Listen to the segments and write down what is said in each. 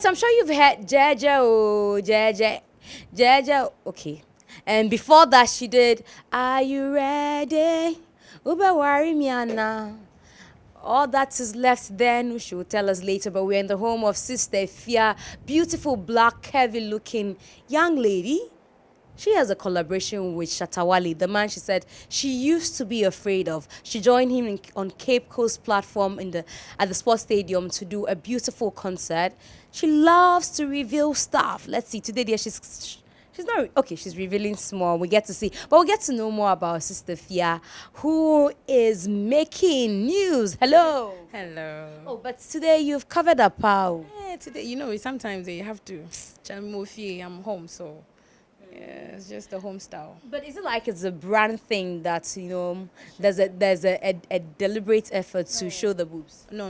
So I'm sure you've heard Jaja, oh, Jaja, Jaja. Okay. And before that, she did, Are you ready? Ube worry me, Anna. All that is left then, she will tell us later, but we're in the home of Sister Fia, beautiful black, heavy looking young lady. She has a collaboration with Shatta Wale, the man she said she used to be afraid of. She joined him on Cape Coast platform at the sports stadium to do a beautiful concert. She loves to reveal stuff. Let's see, today, dear, she's not okay. She's revealing small. We get to see, but we'll get to know more about Sister Fia, who is making news. Hello. Hello. Oh, but today you've covered a pal. Today, sometimes you have to. I'm home, so yeah, it's just the home style. But is it like it's a brand thing that there's a deliberate effort to show the boobs? No.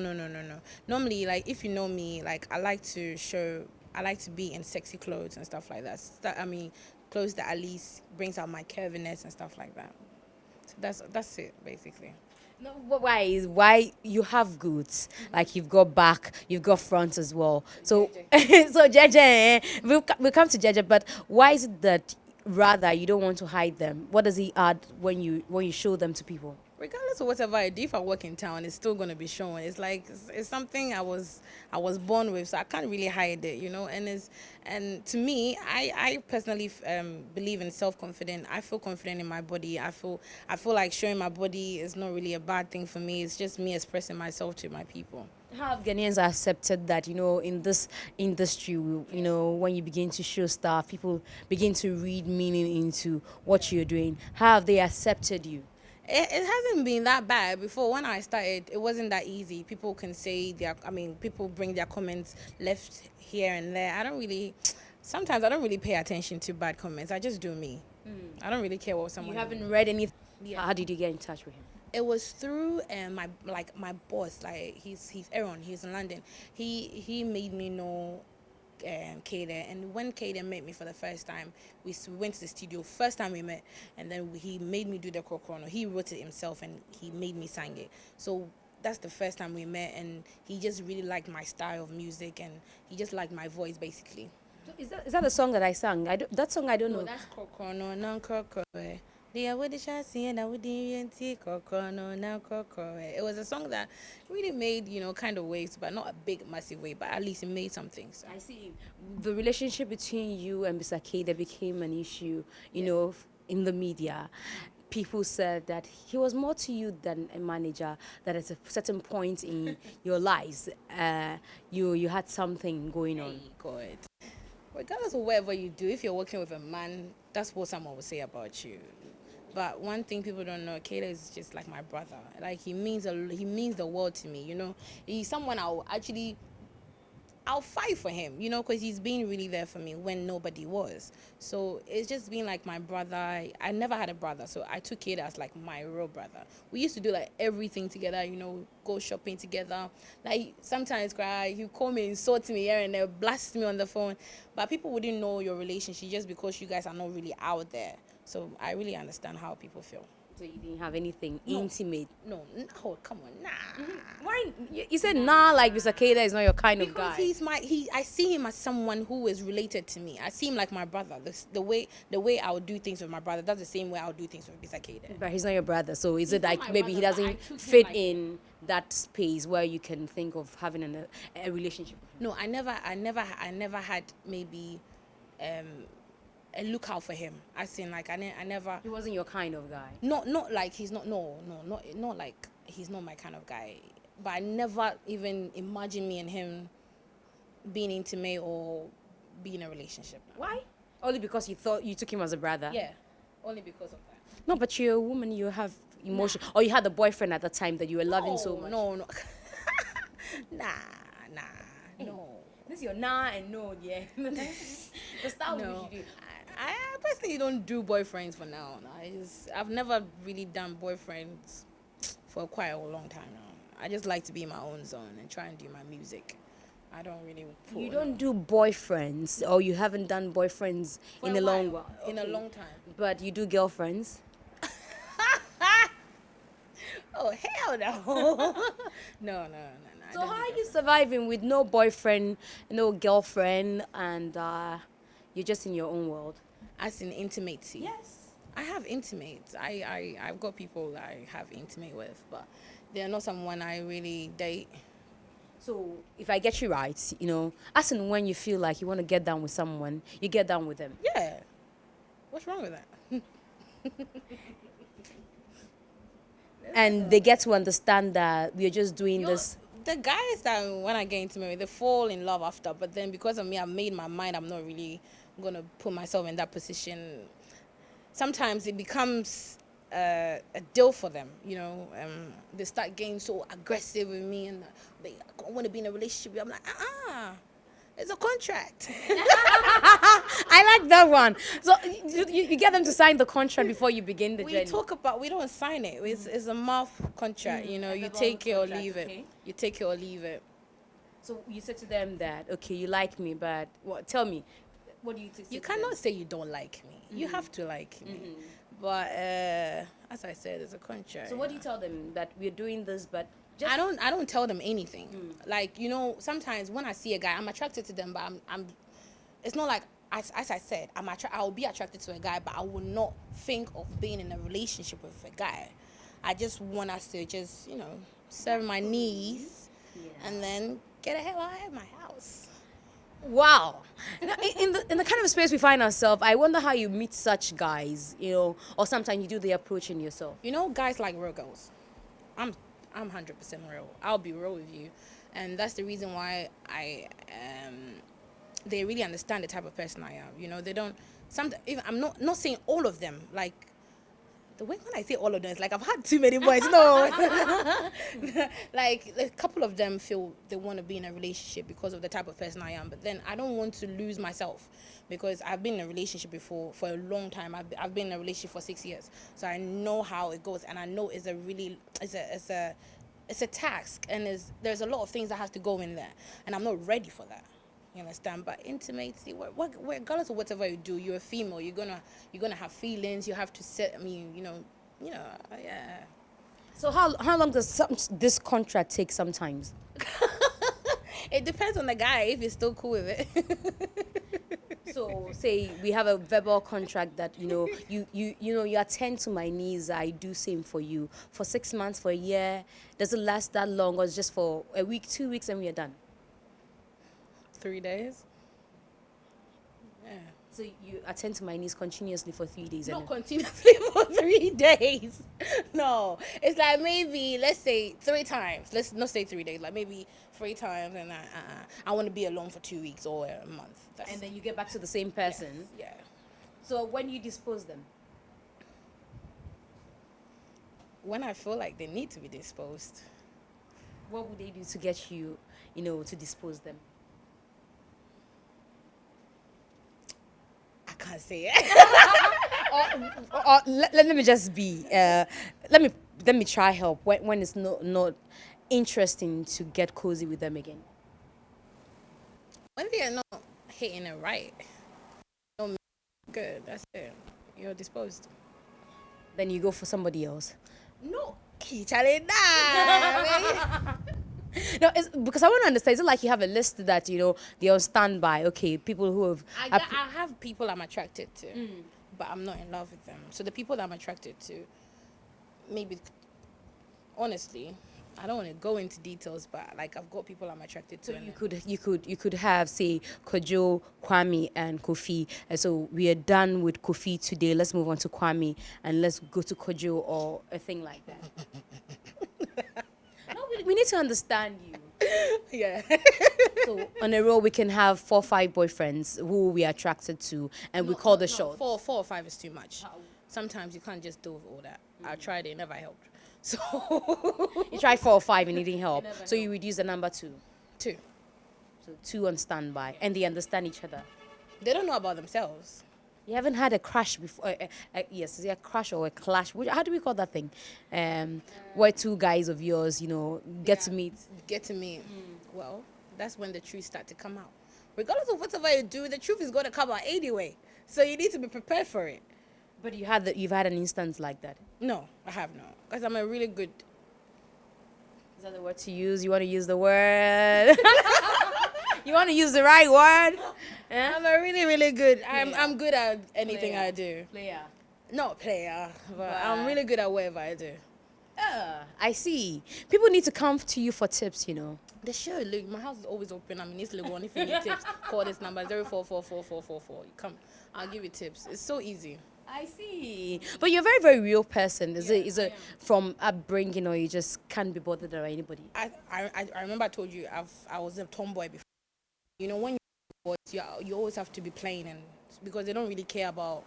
Normally, like if you know me, like I like to show, I like to be in sexy clothes and stuff like that. Clothes that at least brings out my curviness and stuff like that. So that's it basically. No, why you have goods like you've got back, you've got front as well. So so Jeje, we'll come to Jeje, but why is it that rather you don't want to hide them? What does he add when you show them to people? Regardless of whatever I do, if I work in town, it's still gonna be shown. It's like it's something I was born with, so I can't really hide it, and to me, I personally believe in self-confidence. I feel confident in my body. I feel like showing my body is not really a bad thing for me. It's just me expressing myself to my people. How have Ghanaians accepted that, in this industry, when you begin to show stuff, people begin to read meaning into what you're doing? How have they accepted you? It hasn't been that bad before. When I started, it wasn't that easy. People can say people bring their comments left here and there. Sometimes I don't really pay attention to bad comments. I just do me. I don't really care what someone. You haven't read anything? Yeah. How did you get in touch with him? It was through my boss. Like he's Aaron. He's in London. He made me know Kdei, and when Kdei met me for the first time, we went to the studio. First time we met, and then he made me do the chrono. He wrote it himself, and he made me sing it. So that's the first time we met, and he just really liked my style of music, and he just liked my voice, basically. So is that the song that I sang? That song I don't know. No, that's chrono, non chrono. It was a song that really made, kind of waves, but not a big, massive wave, but at least it made some things. I see. The relationship between you and Bisa Kdei became an issue, in the media. People said that he was more to you than a manager, that at a certain point in your lives, you had something going on. God. Regardless of whatever you do, if you're working with a man, that's what someone will say about you. But one thing people don't know, Kdei is just like my brother. Like he means the world to me. He's someone I'll fight for him. Because he's been really there for me when nobody was. So it's just been like my brother. I never had a brother, so I took Kdei as like my real brother. We used to do like everything together. Go shopping together. Like sometimes cry. He call me, insult me here and there, blast me on the phone. But people wouldn't know your relationship just because you guys are not really out there. So I really understand how people feel. So you didn't have anything intimate? No, come on, nah. Why? You said nah, like Bisa Kdei is not your kind of guy. Because I see him as someone who is related to me. I see him like my brother. The way I would do things with my brother, that's the same way I would do things with Bisa Kdei. But he's not your brother, so is it like maybe he brother, but I doesn't took him fit like- in that space where you can think of having a relationship? No, I never had maybe a lookout for him. I seen like I never. He wasn't your kind of guy. Not like he's not. No, not like he's not my kind of guy. But I never even imagined me and him being intimate or being in a relationship. Why? Only because you thought you took him as a brother? Yeah, only because of that. No, but you're a woman, you have emotion. Or you had a boyfriend at the time that you were loving so much. No. nah, no. This is your nah and no, yeah. The style No. you do. I personally don't do boyfriends for now. I've never really done boyfriends for quite a long time now. I just like to be in my own zone and try and do my music. I don't really. You don't do boyfriends, or you haven't done boyfriends in a long while. In a long time. But you do girlfriends. Oh hell no. No. So how are you surviving with no boyfriend, no girlfriend, and you're just in your own world? As in intimacy. Yes. I have intimates. I've got people that I have intimate with, but they're not someone I really date. So if I get you right, as and when you feel like you want to get down with someone, you get down with them. Yeah. What's wrong with that? And they get to understand that we are just doing this. The guys that when I get intimate with, they fall in love after, but then because of me, I've made my mind. I'm not really gonna put myself in that position. Sometimes it becomes a deal for them, they start getting so aggressive with me and they want to be in a relationship with. I'm like, it's a contract. I like that one. So you get them to sign the contract before you begin the journey. We don't sign it. It's a mouth contract, you take it or leave it. Okay. You take it or leave it. So you said to them that, okay, you like me, but tell me, what do you say? You cannot say you don't like me. You have to like me. But as I said, it's a contract. So what do you tell them? That we're doing this, but I don't tell them anything. Like, sometimes when I see a guy, I'm attracted to them, but I'm it's not like, as I said, I'll be attracted to a guy, but I will not think of being in a relationship with a guy. I just want us to just, serve my needs and then get the hell out of my house. Wow. In the kind of space we find ourselves, I wonder how you meet such guys, or sometimes you do the approaching yourself. Guys like real girls. I'm 100% real. I'll be real with you. And that's the reason why they really understand the type of person I am. They don't, I'm not saying all of them, like, the way when I say all of them, it's like I've had too many boys. No. Like, a couple of them feel they want to be in a relationship because of the type of person I am. But then I don't want to lose myself because I've been in a relationship before for a long time. I've been in a relationship for 6 years. So I know how it goes. And I know it's a task. And there's a lot of things that has to go in there. And I'm not ready for that. You understand? But intimacy, regardless of whatever you do, you're a female. You're gonna have feelings. You have to set. Yeah. So how long does this contract take? Sometimes. It depends on the guy if he's still cool with it. So say we have a verbal contract that you attend to my needs. I do same for you for 6 months, for a year. Does it last that long, or just for a week, 2 weeks, and we are done? 3 days. Yeah. So you attend to my needs continuously for 3 days? Not continuously for 3 days. No. It's like maybe, let's say 3 times. Let's not say 3 days. Like maybe 3 times, and I want to be alone for 2 weeks or a month. And then you get back to the same person? Yes. Yeah. So when you dispose them? When I feel like they need to be disposed. What would they do to get you, to dispose them? I can't say it. Let me just be. Let me try help when it's not interesting to get cozy with them again. When they are not hitting it right, good. That's it. You're disposed. Then you go for somebody else. No. No, it's because I want to understand. Is it like you have a list that they're on standby? Okay, people who have. I have people I'm attracted to, but I'm not in love with them. So the people that I'm attracted to, maybe, honestly, I don't want to go into details, but like I've got people I'm attracted to. So you could have, say, Kojo, Kwame, and Kofi, and so we are done with Kofi today. Let's move on to Kwame, and let's go to Kojo or a thing like that. No, we need to understand you. Yeah. So on a roll, we can have 4 or 5 boyfriends who we are attracted to, and we call the shots. 4 or 5 is too much. Sometimes you can't just do all that. I tried it never helped. So you tried 4 or 5 and it didn't help. So you reduce the number to 2. So 2 on standby, and they understand each other. They don't know about themselves. You haven't had a crash before? Yes, is it a crash or a clash? How do we call that thing? Where 2 guys of yours, get to meet. Get to meet. Well, that's when the truth starts to come out. Regardless of whatever you do, the truth is going to come out anyway. So you need to be prepared for it. But you've had an instance like that? No, I have not. Because I'm a really good Is that the word to use? You want to use the word? You want to use the right word? Yeah? I'm a really, really good. Player. I'm good at anything Player. I do. Player. Not player, but I'm But- really good at whatever I do. I see. People need to come to you for tips, you know. They should. Look, my house is always open. I'm in East Legon. If you need tips, call this number 04444444. You come, I'll give you tips. It's so easy. I see. But you're a very, very real person. Is it? Is I it am. from upbringing, or you just can't be bothered around anybody? I remember I told you I was a tomboy before. You know, when you're boys, you always have to be plain, and because they don't really care about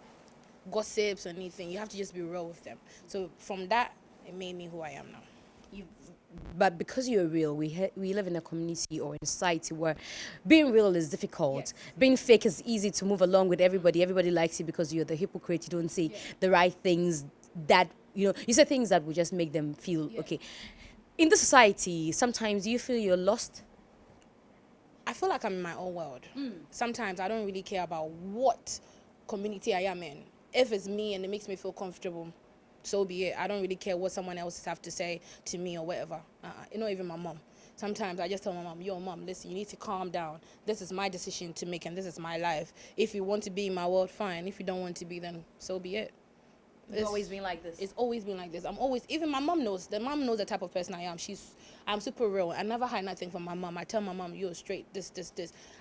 gossips or anything. You have to just be real with them. So from that, it made me who I am now. But because you're real, we live in a community or in a society where being real is difficult. Yes. Being fake is easy to move along with everybody. Everybody likes you because you're the hypocrite. You don't say the right things that, you know, you say things that will just make them feel okay. In the society, sometimes you feel you're lost. I feel like I'm in my own world. Sometimes I don't really care about what community I am in. If it's me and it makes me feel comfortable, so be it. I don't really care what someone else have to say to me or whatever. Not even my mom. Sometimes I just tell my mom, yo, mom, listen, you need to calm down. This is my decision to make and this is my life. If you want to be in my world, fine. If you don't want to be, then so be it. It's always been like this. It's always been like this. I'm always, even my mom knows. The mom knows the type of person I am. I'm super real. I never hide nothing from my mom. I tell my mom, yo, straight, this.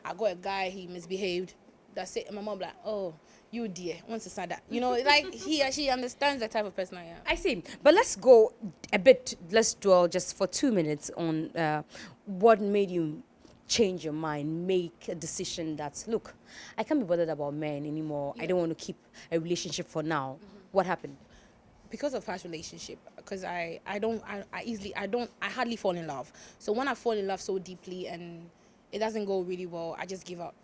I got a guy, he misbehaved. That's it. And my mom like, oh, you dear, once it's that. You know, like she understands the type of person I am. I see. But let's go a bit, let's dwell just for 2 minutes on what made you change your mind, make a decision that, look, I can't be bothered about men anymore. I don't want to keep a relationship for now. What happened? Because of past relationship, because I hardly fall in love. So when I fall in love so deeply and it doesn't go really well, I just give up.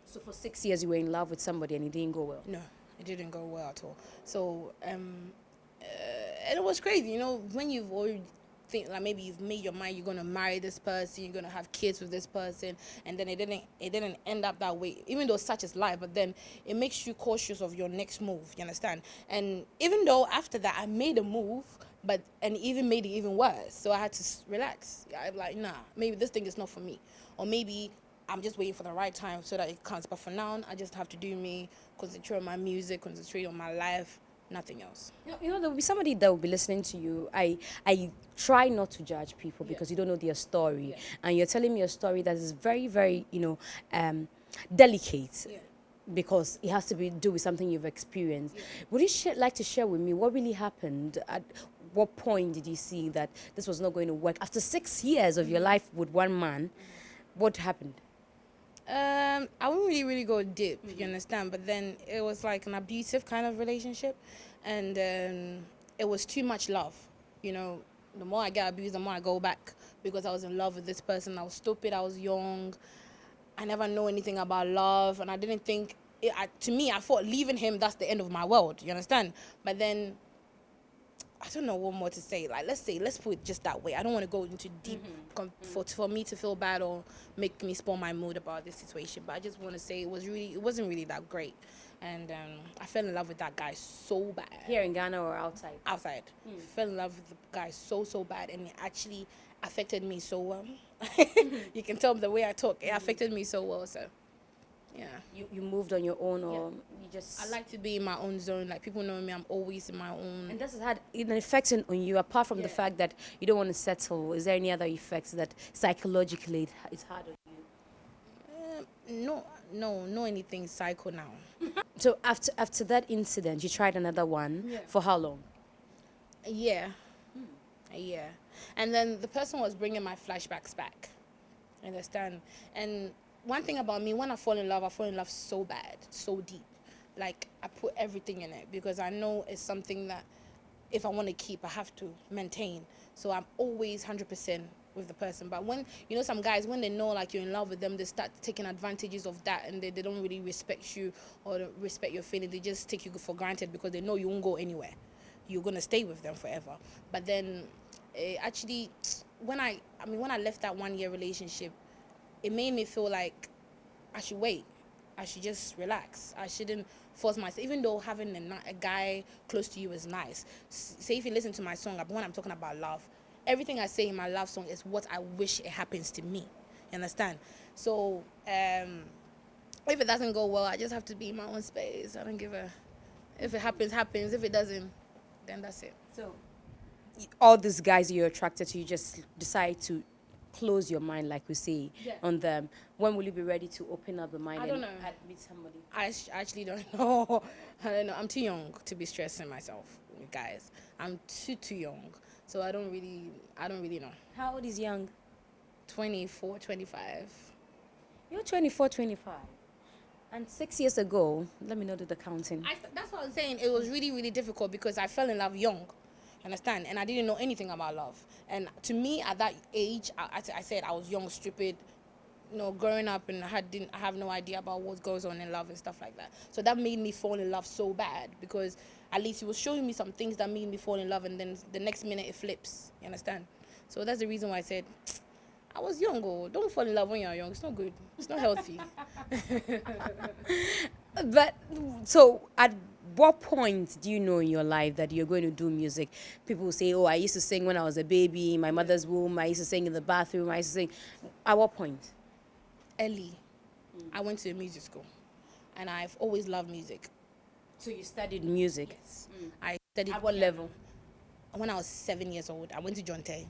So for 6 years you were in love with somebody and it didn't go well. No, it didn't go well at all. So and it was crazy, you know, when you've already think like maybe you've made your mind you're gonna marry this person, you're gonna have kids with this person, and then it didn't end up that way. Even though such is life, but then it makes you cautious of your next move. You understand? And even though after that I made a move, and even made it even worse, so I had to relax. I'm like, nah, maybe this thing is not for me, or maybe I'm just waiting for the right time so that it comes. But for now, I just have to do me, concentrate on my music, concentrate on my life, nothing else. You know, there will be somebody that will be listening to you. I try not to judge people because you don't know their story. And you're telling me a story that is very, very, you know, delicate. Because it has to do with something you've experienced. Would you like to share with me what really happened? At what point did you see that this was not going to work? After 6 years of your life with one man, what happened? I wouldn't really go deep, you understand? But then it was like an abusive kind of relationship, and it was too much love. You know, the more I get abused, the more I go back because I was in love with this person. I was stupid. I was young. I never know anything about love, and I didn't think. To me, I thought leaving him, that's the end of my world. You understand? But then I don't know what more to say. Like, let's put it just that way. I don't want to go into deep for me to feel bad or make me spoil my mood about this situation. But I just want to say it wasn't really that great, and I fell in love with that guy so bad. Here in Ghana or outside? Outside, fell in love with the guy so bad, and it actually affected me so well. You can tell the way I talk. It affected me so well. So. Yeah. You moved on your own, or you just... I like to be in my own zone. Like, people know me, I'm always in my own. And this has had an effect on you, apart from the fact that you don't want to settle. Is there any other effects that psychologically it's hard on you? No anything psycho now. So after that incident, you tried another one. For how long? A year. A year. And then the person was bringing my flashbacks back. Understand? And one thing about me, when I fall in love so bad, so deep. Like, I put everything in it because I know it's something that if I want to keep, I have to maintain. So I'm always 100% with the person. But when, you know, some guys, when they know like you're in love with them, they start taking advantages of that, and they don't really respect you or respect your feeling. They just take you for granted because they know you won't go anywhere. You're going to stay with them forever. But then actually, when I left that 1 year relationship, it made me feel like I should wait. I should just relax. I shouldn't force myself, even though having a guy close to you is nice. Say if you listen to my song, when I'm talking about love, everything I say in my love song is what I wish it happens to me. You understand? So if it doesn't go well, I just have to be in my own space. I don't give a. If it happens, happens. If it doesn't, then that's it. So, all these guys you're attracted to, you just decide to close your mind, like we say, on them. When will you be ready to open up the mind I don't and know. meet somebody? I actually don't know. I don't know. I'm too young to be stressing myself with guys. I'm too young. So I don't really know. How old is young? 24, 25. You're 24, 25. And 6 years ago, let me know the counting. That's what I'm saying. It was really, really difficult because I fell in love young. Understand? And I didn't know anything about love. And to me, at that age, I said I was young, stupid, growing up, and I have no idea about what goes on in love and stuff like that. So that made me fall in love so bad because at least he was showing me some things that made me fall in love, and then the next minute it flips. You understand? So that's the reason why I said I was young. Oh, don't fall in love when you're young. It's not good. It's not healthy. But so at what point do you know in your life that you're going to do music? People say, oh, I used to sing when I was a baby in my mother's womb. I used to sing in the bathroom. I used to sing. At what point? Early. I went to a music school, and I've always loved music. So you studied music? Yes. I studied. At what level? When I was 7 years old, I went to Kdei.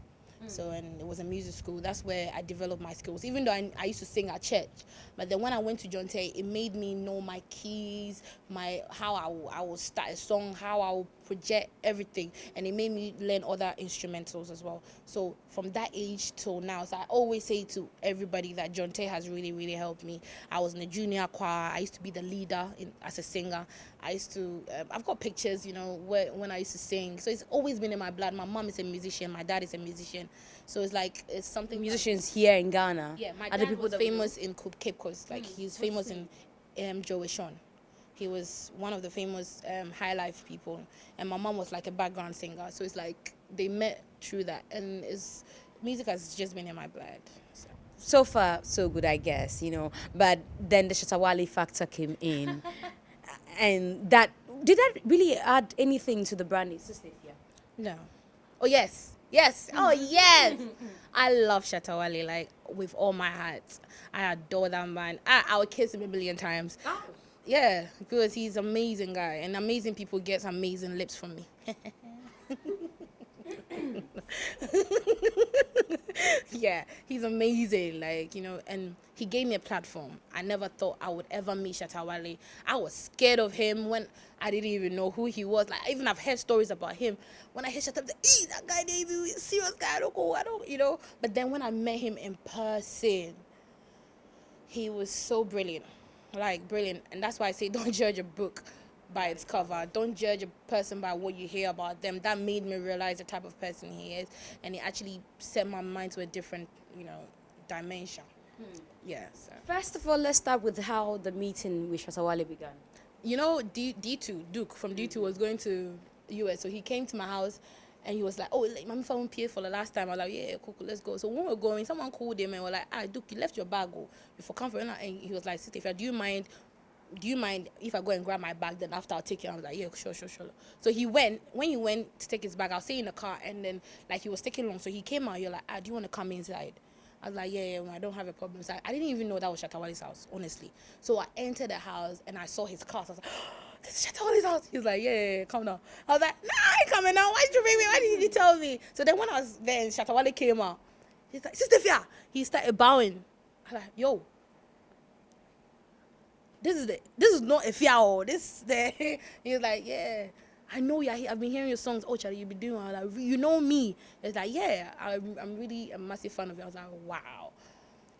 So, and it was a music school. That's where I developed my skills. Even though I used to sing at church, but then when I went to Kdei, it made me know my keys, how I will start a song, how I will project everything, and it made me learn other instrumentals as well. So from that age till now, so I always say to everybody that Kdei has really, really helped me. I was in the junior choir. I used to be the leader as a singer. I used to. I've got pictures, when I used to sing. So it's always been in my blood. My mom is a musician. My dad is a musician. So it's like it's something. Musicians here in Ghana. Yeah, my dad was famous in Cape Coast. Like he's famous in Joe Sean. He was one of the famous Highlife people, and my mom was like a background singer. So it's like they met through that, and music has just been in my blood. So far, so good, I guess, But then the Shatta Wale factor came in, and did that really add anything to the branding, Sister Fia? No. Oh yes. Yes. Oh yes. I love Shatta Wale like with all my heart. I adore that man. I would kiss him a million times. Oh. Yeah, because he's an amazing guy, and amazing people get amazing lips from me. Yeah, he's amazing, and he gave me a platform. I never thought I would ever meet Shatta Wale. I was scared of him when I didn't even know who he was. Like, even I've heard stories about him. When I hear Shatta, I'm like, that guy, serious guy, I don't go. But then when I met him in person, he was so brilliant, like brilliant. And that's why I say don't judge a book by its cover. Don't judge a person by what you hear about them. That made me realize the type of person he is, and it actually set my mind to a different, dimension. Yeah. So. First of all, let's start with how the meeting with Shatta Wale began. D2 Duke from D2 was going to US, so he came to my house. And he was like, oh, like, mommy found PA for the last time. I was like, yeah, cool, let's go. So when we were going, someone called him and was like, Duke, you left your bag, before comfort. And he was like, Sister Fia, do you mind if I go and grab my bag, then after I'll take it? I was like, yeah, sure. So when he went to take his bag, I was sitting in the car, and then, like, he was taking long. So he came out, you're like, do you want to come inside? I was like, yeah, I don't have a problem. So I didn't even know that was Shatta Wale's house, honestly. So I entered the house, and I saw his car. So I was like, this is Shatta Wale's house. He was like, yeah, come down. I was like, nah, I ain't coming now. Why did you bring me? Why didn't you tell me? So then when I was there, and Shatta Wale came out, he's like, Sister Fia. He started bowing. I was like, yo. This is not a Fia. This the. He was like, yeah, I know you. I've been hearing your songs. Oh, Charlie, you be doing. I was like, you know me. It's like, yeah, I'm really a massive fan of you. I was like, wow.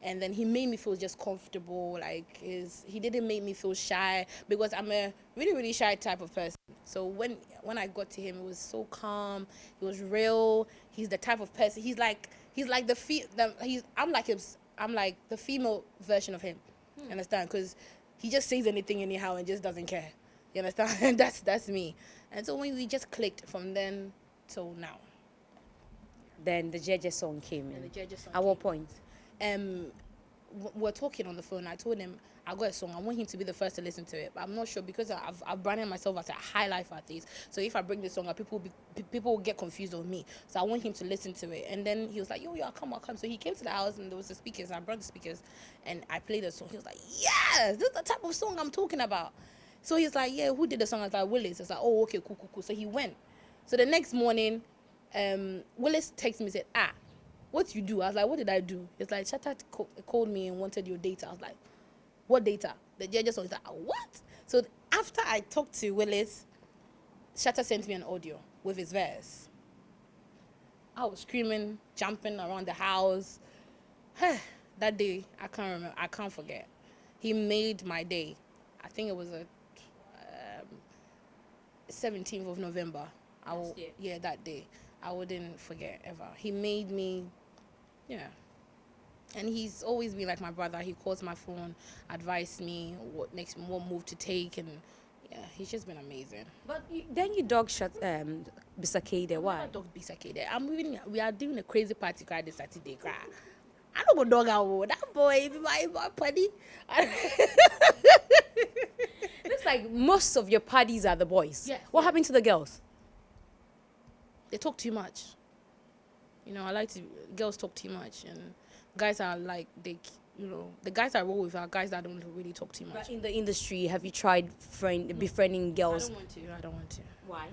And then he made me feel just comfortable. Like he didn't make me feel shy, because I'm a really, really shy type of person. So when I got to him, it was so calm. It was real. He's the type of person. I'm like the female version of him. You understand? Because he just says anything anyhow and just doesn't care. You understand? That's me. And so when we just clicked from then till now. Then the Jeje song came in. And the Jeje song At what point? we're talking on the phone. I told him I got a song. I want him to be the first to listen to it. But I'm not sure because I've branded myself as a Highlife artist. So if I bring the song up, people will get confused on me. So I want him to listen to it. And then he was like, yo, I'll come. So he came to the house and there was the speakers. I brought the speakers and I played the song. He was like, yes, this is the type of song I'm talking about. So he's like, yeah, who did the song? I was like, Willis. I was like, oh, okay, cool. So he went. So the next morning, Willis texted me and said, what you do? I was like, what did I do? It's like, Shatta called me and wanted your data. I was like, what data? The judge was like, what? So after I talked to Willis, Shatta sent me an audio with his verse. I was screaming, jumping around the house. That day, I can't remember. I can't forget. He made my day. I think it was a 17th of November. Yeah, that day. I wouldn't forget ever. He made me, yeah. And he's always been like my brother. He calls my phone, advised me what move to take, and yeah, he's just been amazing. But then you dog shot Bisa Kdei. Why? I dog Bisa Kdei. We are doing a crazy party cry this Saturday. Cry. I don't go dog out. That boy, my party. Looks like most of your parties are the boys. Yes. What happened to the girls? They talk too much. You know, girls talk too much, and guys are like, the guys I roll with are guys that don't really talk too much. But in the industry, have you tried befriending girls? I don't want to. Why?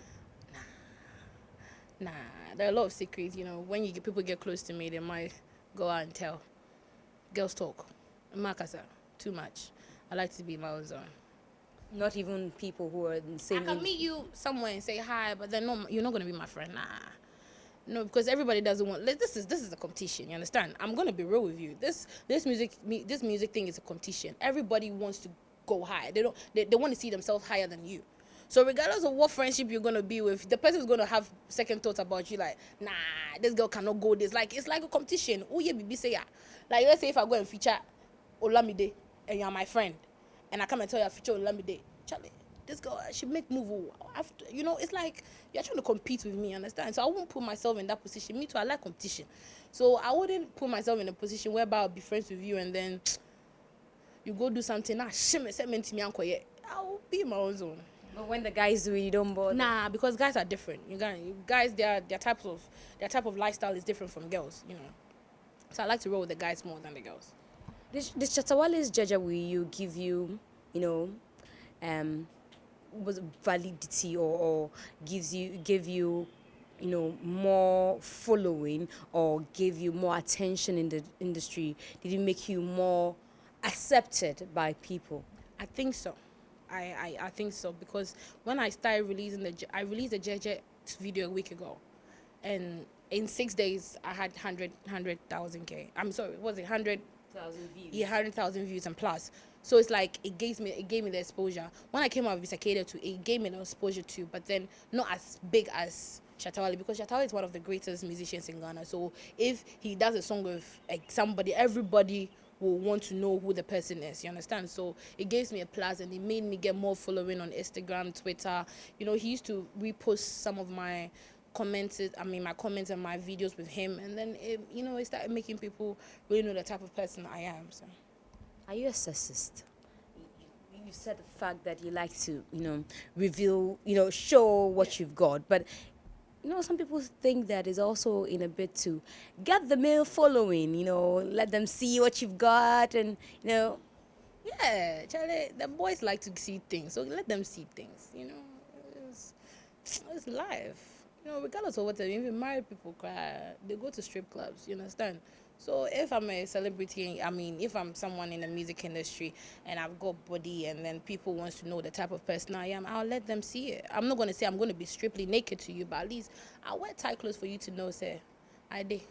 Nah, there are a lot of secrets. You know, when people get close to me, they might go out and tell. Girls talk. Makasa, too much. I like to be in my own zone. Not even people who are in the same. I can meet you somewhere and say hi, but then no, you're not gonna be my friend. Nah. No, because everybody doesn't want. This is a competition. You understand? I'm gonna be real with you. This music thing is a competition. Everybody wants to go high. They want to see themselves higher than you. So regardless of what friendship you're gonna be with, the person's gonna have second thoughts about you. Like, nah, this girl cannot go this. Like, it's like a competition. Oh yeah, Bisa ya. Like, let's say if I go and feature Olamide and you're my friend, and I come and tell you I feature Olamide, Charlie, this girl, she make move. After, you know, it's like you're trying to compete with me, understand? So I won't put myself in that position. Me too, I like competition. So I wouldn't put myself in a position whereby I'll be friends with you and then you go do something. I'll be in my own zone. But when the guys do it, you don't bother. Nah, because guys are different. You guys, their type of lifestyle is different from girls. You know, so I like to roll with the guys more than the girls. This Shatta Wale's Jaja will you give you, was validity or give you more following or give you more attention in the industry? Did it make you more accepted by people? I think so. I think so, because when I started I released a JJ video a week ago, and in 6 days I had 100,000 K. I'm sorry, was it 100,000 views? Yeah, 100,000 views and plus. So it's like it gave me the exposure. When I came out with Bisa Kdei too, it gave me the exposure too, but then not as big as Shatta Wale, because Shatta Wale is one of the greatest musicians in Ghana. So if he does a song with somebody, everybody will want to know who the person is, you understand? So it gives me a plus, and it made me get more following on Instagram, Twitter. You know, he used to repost some of my comments and my videos with him, and then it started making people really know the type of person I am. So, are you a sexist? You said the fact that you like to, reveal, show what you've got, but some people think that is also in a bit to get the male following, let them see what you've got, and, Yeah, Charlie, the boys like to see things, so let them see things, It's life. Regardless of what, even married people cry, they go to strip clubs, you understand? So if I'm a celebrity, if I'm someone in the music industry and I've got body and then people wants to know the type of person I am, I'll let them see it. I'm not going to say I'm going to be strictly naked to you, but at least I'll wear tight clothes for you to know, say, I did.